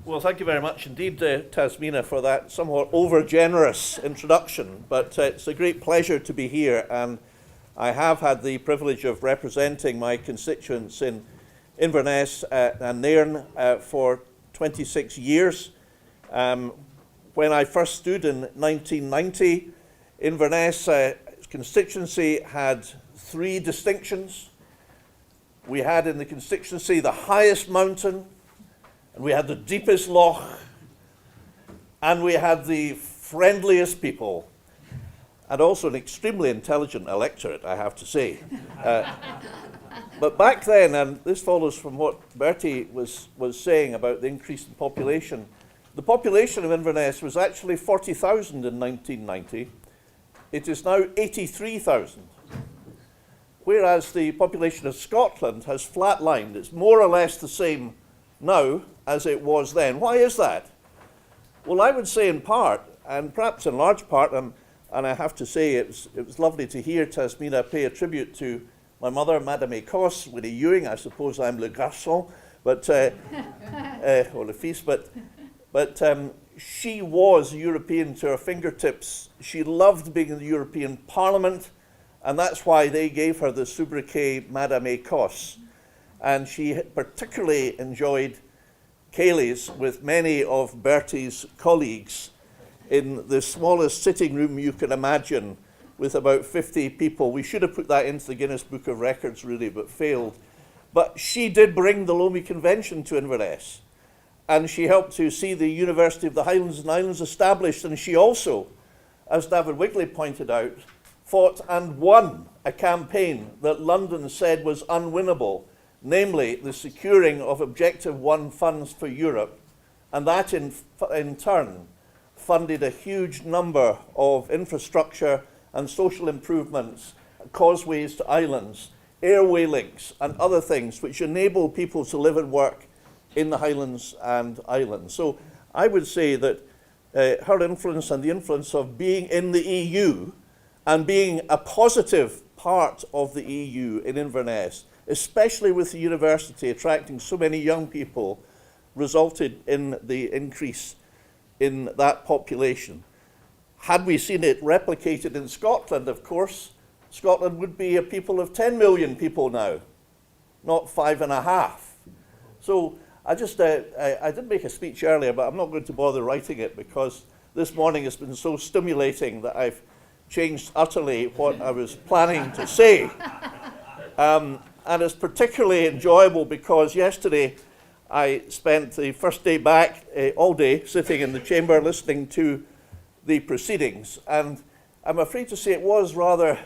Well, thank you very much indeed, Tasmina, for that somewhat over-generous introduction. But it's a great pleasure to be here, and I have had the privilege of representing my constituents in Inverness and Nairn for 26 years. When I first stood in 1990, Inverness constituency had 3 distinctions. We had in the constituency the highest mountain, and we had the deepest loch, and we had the friendliest people, and also an extremely intelligent electorate, I have to say. But back then, and this follows from what Bertie was saying about the increase in population, the population of Inverness was actually 40,000 in 1990. It is now 83,000. Whereas the population of Scotland has flatlined. It's more or less the same now as it was then. Why is that? Well, I would say in part, and perhaps in large part, and I have to say it was lovely to hear Tasmina pay a tribute to my mother, Madame Écosse, Winnie Ewing. I suppose I'm le garçon, but, or le fils, but she was European to her fingertips. She loved being in the European Parliament, and that's why they gave her the sobriquet Madame Écosse. And she particularly enjoyed Cayleys with many of Bertie's colleagues in the smallest sitting room you can imagine, with about 50 people. We should have put that into the Guinness Book of Records, really, but failed. But she did bring the Loamey Convention to Inverness, and she helped to see the University of the Highlands and Islands established, and she also, as David Wigley pointed out, fought and won a campaign that London said was unwinnable, namely the securing of Objective 1 funds for Europe, and that in turn funded a huge number of infrastructure and social improvements, causeways to islands, airway links, and other things which enable people to live and work in the Highlands and Islands. So I would say that her influence and the influence of being in the EU and being a positive part of the EU in Inverness, especially with the university attracting so many young people, resulted in the increase in that population. Had we seen it replicated in Scotland, of course, Scotland would be a people of 10 million people now, not 5.5. So I did make a speech earlier, but I'm not going to bother writing it because this morning has been so stimulating that I've changed utterly what I was planning to say. And it's particularly enjoyable because yesterday I spent the first day back all day sitting in the chamber listening to the proceedings, and I'm afraid to say it was rather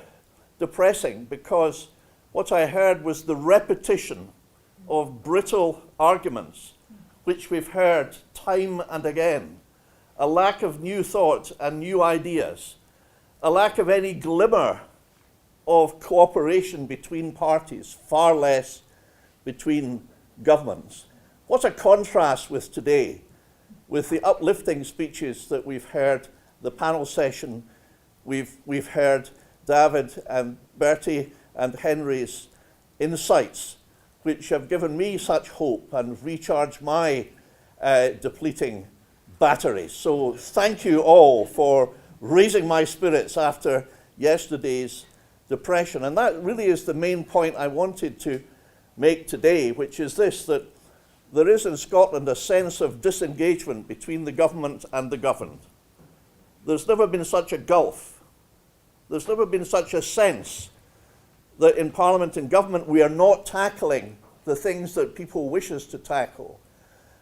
depressing because what I heard was the repetition of brittle arguments which we've heard time and again, a lack of new thought and new ideas, a lack of any glimmer of cooperation between parties, far less between governments. What a contrast with today, with the uplifting speeches that we've heard, the panel session, we've heard David and Bertie and Henry's insights, which have given me such hope and recharged my depleting batteries. So thank you all for raising my spirits after yesterday's depression. And that really is the main point I wanted to make today, which is this, that there is in Scotland a sense of disengagement between the government and the governed. There's never been such a gulf. There's never been such a sense that in Parliament and government we are not tackling the things that people wish us to tackle.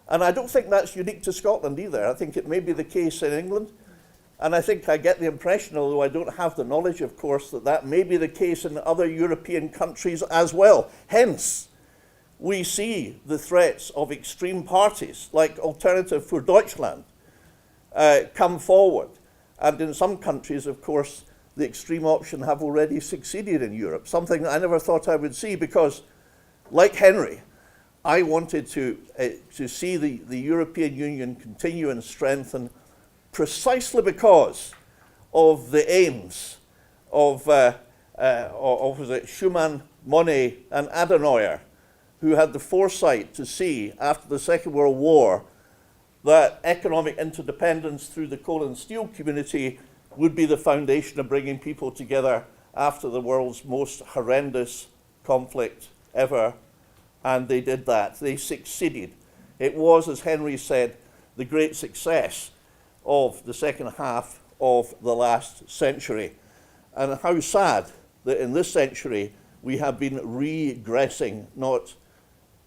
And I don't think that's unique to Scotland either. I think it may be the case in England. And I think I get the impression, although I don't have the knowledge, of course, that that may be the case in other European countries as well. Hence, we see the threats of extreme parties like Alternative für Deutschland come forward. And in some countries, of course, the extreme option have already succeeded in Europe, something I never thought I would see because, like Henry, I wanted to see the European Union continue and strengthen precisely because of the aims of was it Schuman, Monnet, and Adenauer, who had the foresight to see, after the Second World War, that economic interdependence through the coal and steel community would be the foundation of bringing people together after the world's most horrendous conflict ever, and they did that. They succeeded. It was, as Henry said, the great success of the second half of the last century. And how sad that in this century we have been regressing, not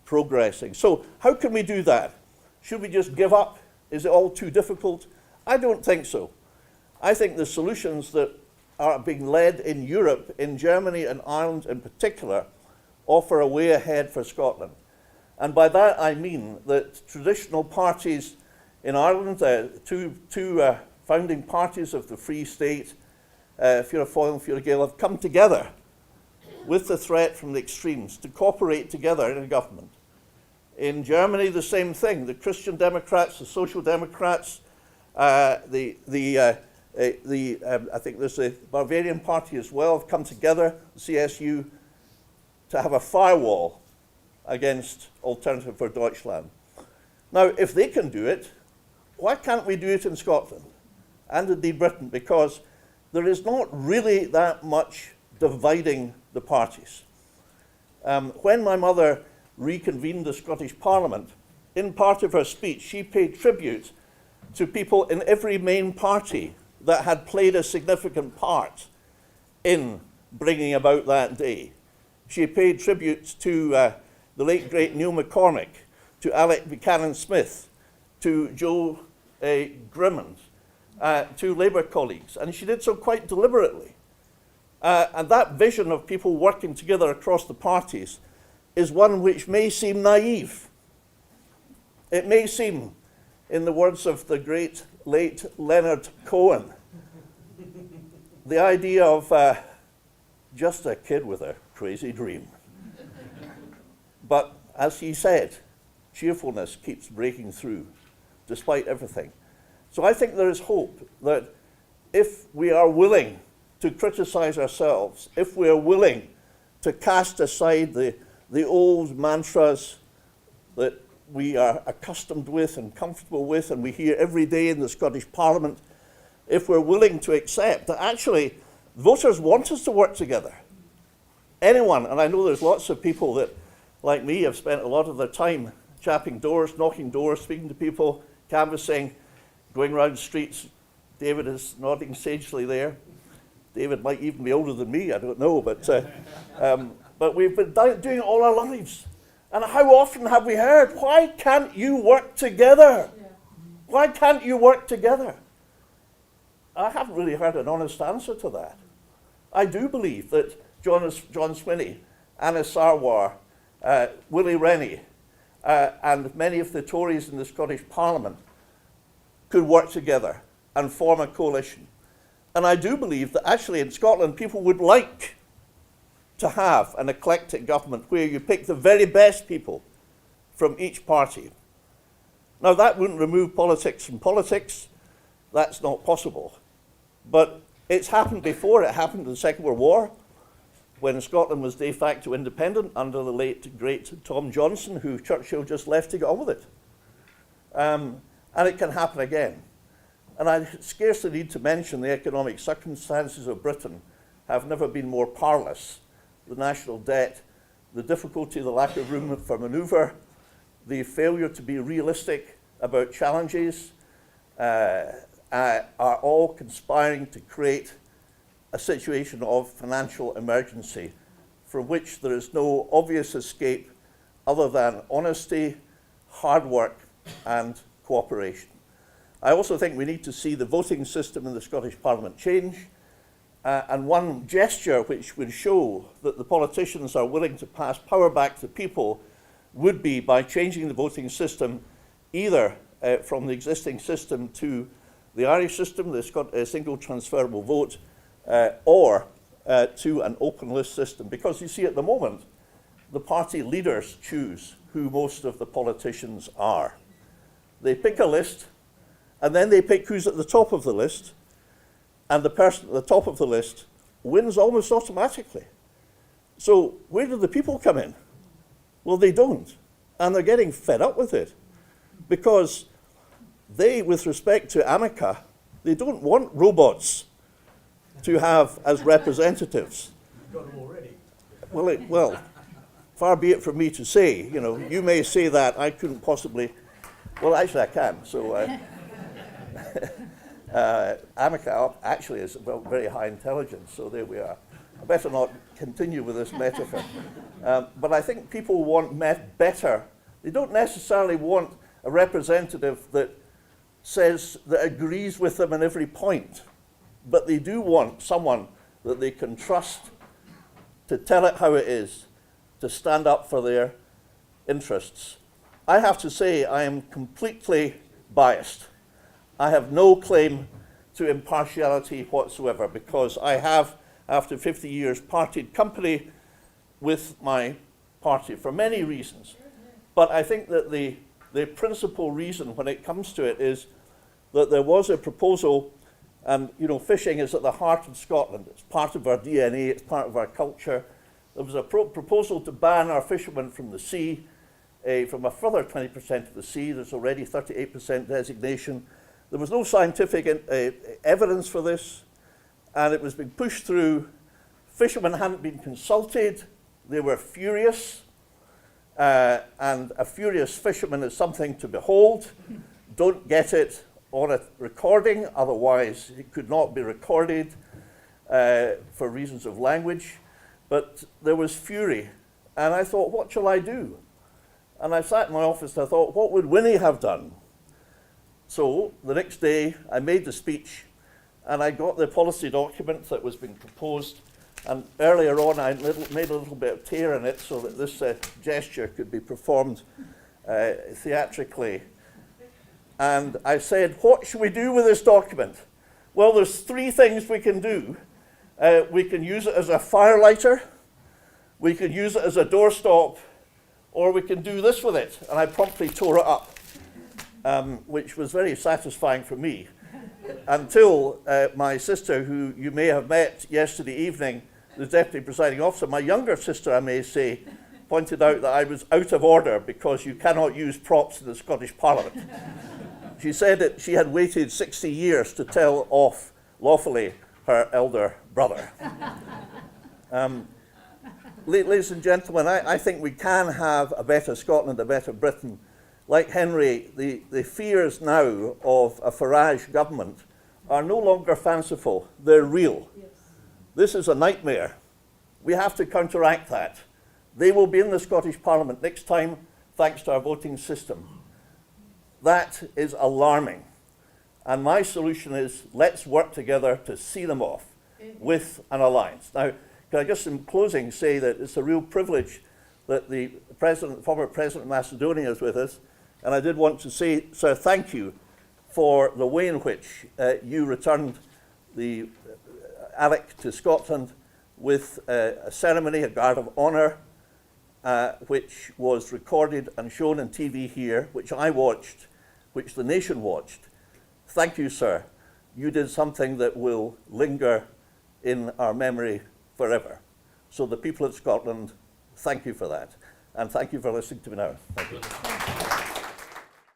progressing. So how can we do that? Should we just give up? Is it all too difficult? I don't think so. I think the solutions that are being led in Europe, in Germany and Ireland in particular, offer a way ahead for Scotland. And by that I mean that traditional parties in Ireland, two founding parties of the Free State, Fianna Fáil and Fine Gael, have come together with the threat from the extremes to cooperate together in a government. In Germany, the same thing. The Christian Democrats, the Social Democrats, I think there's a Bavarian party as well, have come together, the CSU, to have a firewall against Alternative for Deutschland. Now, if they can do it, why can't we do it in Scotland and indeed Britain? Because there is not really that much dividing the parties. When my mother reconvened the Scottish Parliament, in part of her speech, she paid tribute to people in every main party that had played a significant part in bringing about that day. She paid tribute to the late great Neil McCormick, to Alec Buchanan Smith, to Joe Grimmond, to Labour colleagues, and she did so quite deliberately. And that vision of people working together across the parties is one which may seem naive. It may seem, in the words of the great late Leonard Cohen, the idea of just a kid with a crazy dream. But as he said, cheerfulness keeps breaking through, despite everything. So I think there is hope that if we are willing to criticize ourselves, if we are willing to cast aside the old mantras that we are accustomed with and comfortable with and we hear every day in the Scottish Parliament, if we're willing to accept that actually voters want us to work together. Anyone, and I know there's lots of people that, like me, have spent a lot of their time chapping doors, knocking doors, speaking to people, canvassing, going around streets. David is nodding sagely there. David might even be older than me, I don't know, but we've been doing it all our lives. And how often have we heard, why can't you work together? Yeah. Why can't you work together? I haven't really heard an honest answer to that. I do believe that John Swinney, Anna Sarwar, Willie Rennie, and many of the Tories in the Scottish Parliament could work together and form a coalition. And I do believe that actually in Scotland people would like to have an eclectic government where you pick the very best people from each party. Now that wouldn't remove politics from politics. That's not possible. But it's happened before. It happened in the Second World War when Scotland was de facto independent under the late great Tom Johnson, who Churchill just left to get on with it. And it can happen again. And I scarcely need to mention the economic circumstances of Britain have never been more parlous. The national debt, the difficulty, the lack of room for manoeuvre, the failure to be realistic about challenges are all conspiring to create a situation of financial emergency from which there is no obvious escape other than honesty, hard work, and cooperation. I also think we need to see the voting system in the Scottish Parliament change. And one gesture which would show that the politicians are willing to pass power back to people would be by changing the voting system either from the existing system to the Irish system, the single transferable vote, or to an open list system. Because you see at the moment, the party leaders choose who most of the politicians are. They pick a list, and then they pick who's at the top of the list, and the person at the top of the list wins almost automatically. So where do the people come in? Well, they don't. And they're getting fed up with it. Because they, with respect to Amica, they don't want robots to have as representatives. You've got them already. Well, far be it from me to say, you know, you may say that, I couldn't possibly, well, actually I can, so Amica actually is very high intelligence, so there we are. I better not continue with this metaphor. But I think people want better. They don't necessarily want a representative that agrees with them in every point, but they do want someone that they can trust to tell it how it is, to stand up for their interests. I have to say I am completely biased. I have no claim to impartiality whatsoever because I have, after 50 years, parted company with my party for many reasons. But I think that the principal reason when it comes to it is that there was a proposal, and you know, fishing is at the heart of Scotland. It's part of our DNA, it's part of our culture. There was a proposal to ban our fishermen from the sea, from a further 20% of the sea. There's already 38% designation. There was no scientific evidence for this, and it was being pushed through. Fishermen hadn't been consulted. They were furious, and a furious fisherman is something to behold. Don't get it on a recording, otherwise it could not be recorded for reasons of language. But there was fury, and I thought, what shall I do? And I sat in my office and I thought, what would Winnie have done? So the next day I made the speech, and I got the policy document that was being proposed, and earlier on I made a little bit of tear in it so that this gesture could be performed theatrically. And I said, what should we do with this document? Well, there's three things we can do. We can use it as a firelighter, we can use it as a doorstop, or we can do this with it. And I promptly tore it up, which was very satisfying for me, until my sister, who you may have met yesterday evening, the deputy presiding officer, my younger sister, I may say, pointed out that I was out of order because you cannot use props in the Scottish Parliament. She said that she had waited 60 years to tell off lawfully her elder brother. Ladies and gentlemen, I think we can have a better Scotland, a better Britain. Like Henry, the fears now of a Farage government are no longer fanciful, they're real. Yes. This is a nightmare. We have to counteract that. They will be in the Scottish Parliament next time, thanks to our voting system. That is alarming. And my solution is, let's work together to see them off with an alliance. Now, can I just in closing say that it's a real privilege that the former President of Macedonia is with us, and I did want to say, sir, thank you for the way in which you returned the Alec to Scotland with a ceremony, a guard of honour, which was recorded and shown on TV here, which I watched, which the nation watched. Thank you, sir. You did something that will linger in our memory forever. So the people of Scotland, thank you for that. And thank you for listening to me now. Thank you.